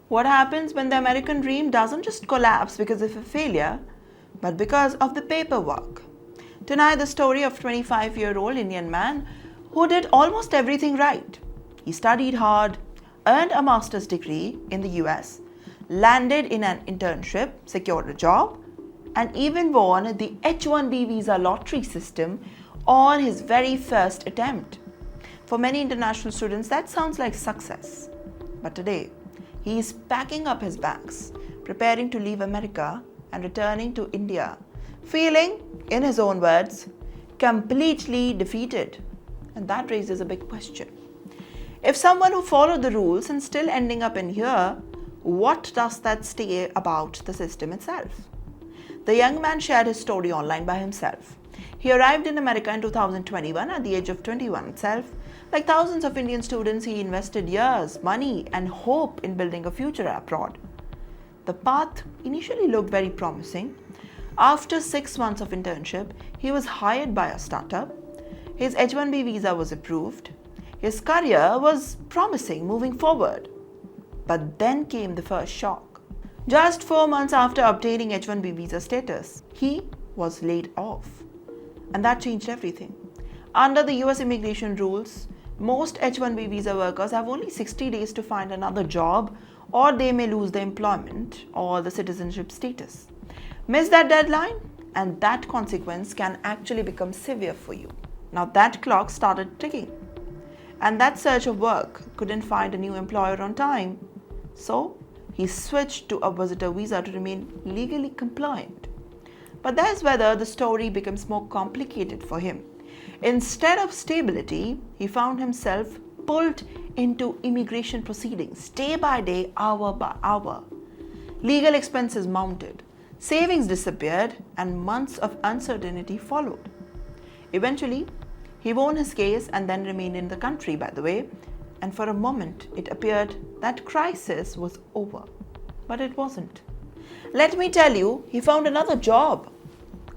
What happens when the American dream doesn't just collapse because of a failure, but because of the paperwork? Tonight, the story of a 25-year-old Indian man who did almost everything right. He studied hard, earned a master's degree in the US, landed in an internship, secured a job, and even won the H-1B visa lottery system on his very first attempt. For many international students, that sounds like success. But today, he is packing up his bags, preparing to leave America and returning to India, feeling, in his own words, completely defeated. And that raises a big question. If someone who followed the rules and still ending up in here, what does that say about the system itself? The young man shared his story online by himself. He arrived in America in 2021 at the age of 21 itself. Like thousands of Indian students, he invested years, money, and hope in building a future abroad. The path initially looked very promising. After 6 months of internship, he was hired by a startup. His H-1B visa was approved. His career was promising moving forward. But then came the first shock. Just 4 months after obtaining H-1B visa status, he was laid off. And that changed everything. Under the US immigration rules, most H-1B visa workers have only 60 days to find another job, or they may lose their employment or the citizenship status. Miss that deadline, and that consequence can actually become severe for you. Now that clock started ticking, and that search of work couldn't find a new employer on time. So he switched to a visitor visa to remain legally compliant. But that's where the story becomes more complicated for him. Instead of stability, he found himself pulled into immigration proceedings day by day, hour by hour. Legal expenses mounted, savings disappeared, and months of uncertainty followed. Eventually, he won his case and then remained in the country, by the way, and for a moment it appeared that crisis was over. But it wasn't. Let me tell you, he found another job,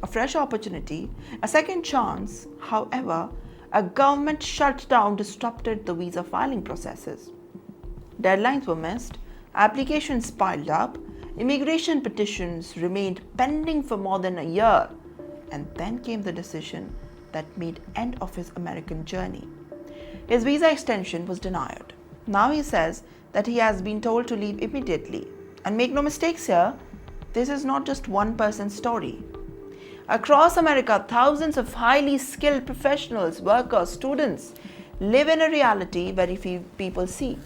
a fresh opportunity, a second chance. However, a government shutdown disrupted the visa filing processes. Deadlines were missed, applications piled up, immigration petitions remained pending for more than a year, and then came the decision that made end of his American journey. His visa extension was denied. Now he says that he has been told to leave immediately. And make no mistakes here, this is not just one person's story. Across America, thousands of highly skilled professionals, workers, students live in a reality very few people see.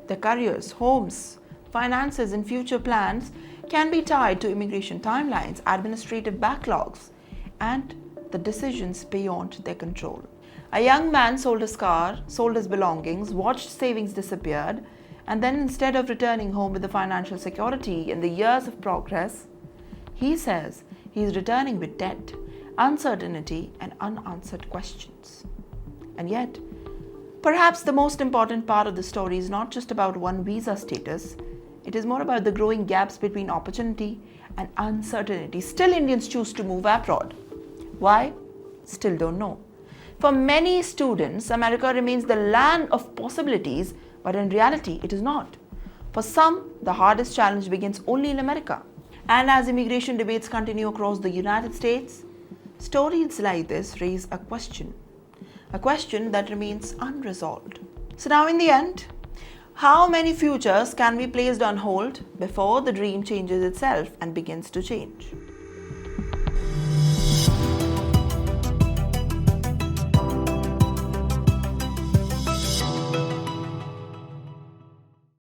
Their careers, homes, finances, and future plans can be tied to immigration timelines, administrative backlogs, and the decisions beyond their control. A young man sold his car, sold his belongings, watched savings disappeared, and then instead of returning home with the financial security and the years of progress, he says he is returning with debt, uncertainty, and unanswered questions. And yet, perhaps the most important part of the story is not just about one visa status. It is more about the growing gaps between opportunity and uncertainty. Still, Indians choose to move abroad. Why? Still don't know. For many students, America remains the land of possibilities, but in reality, it is not. For some, the hardest challenge begins only in America. And as immigration debates continue across the United States, stories like this raise a question that remains unresolved. So now in the end, how many futures can be placed on hold before the dream changes itself and begins to change?